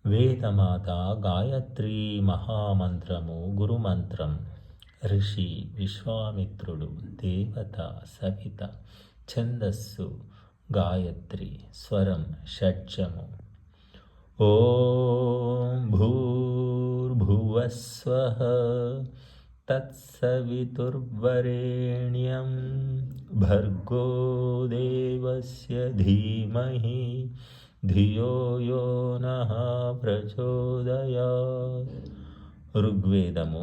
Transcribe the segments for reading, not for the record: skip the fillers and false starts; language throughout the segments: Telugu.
వేదమాత గాయత్రీ మహామంత్రము గురుమంత్రం. ఋషి విశ్వామిత్రుడు, దేవత సవిత, ఛందస్సు గాయత్రి, స్వరం షడ్జము. ఓం భూర్భువస్వః తత్సవితుర్వరేణ్యం భర్గో దేవస్య ధీమహి ధియో యో నః ప్రచోదయాత్. ఋగ్వేదము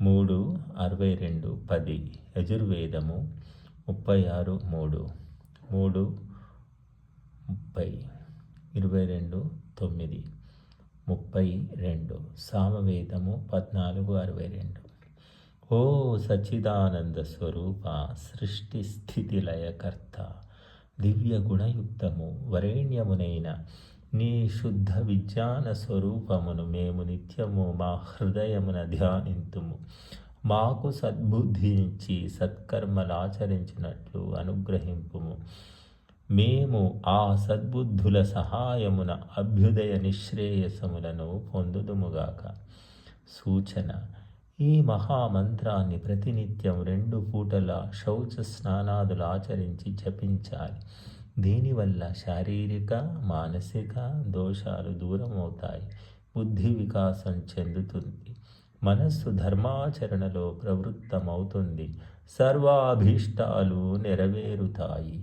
3:62, 10. యజుర్వేదము 36:3, 3:30, 22:9, 32. సామవేదము 14:62. ఓ సచ్చిదానంద స్వరూప, సృష్టి స్థితి లయకర్త, దివ్య గుణయుక్తము వరేణ్యమునైన నీ శుద్ధ విజ్ఞాన స్వరూపమును మేము నిత్యము మా హృదయమున ధ్యానింతుము. మాకు సద్బుద్ధినిచ్చి సత్కర్మలాచరించినట్లు అనుగ్రహింపుము. మేము ఆ సద్బుద్ధుల సహాయమున అభ్యుదయ నిశ్రేయసములను పొందుదుముగాక. సూచన: ఈ మహామంత్రాన్ని ప్రతినిత్యం 2 పూటల శౌచ స్నానాదులు ఆచరించి జపించాలి. దీనివల్ల శారీరక మానసిక దోషాలు దూరమవుతాయి, బుద్ధి వికాసం చెందుతుంది, మనస్సు ధర్మాచరణలో ప్రవృత్తమవుతుంది, సర్వాభీష్టాలు నెరవేరుతాయి.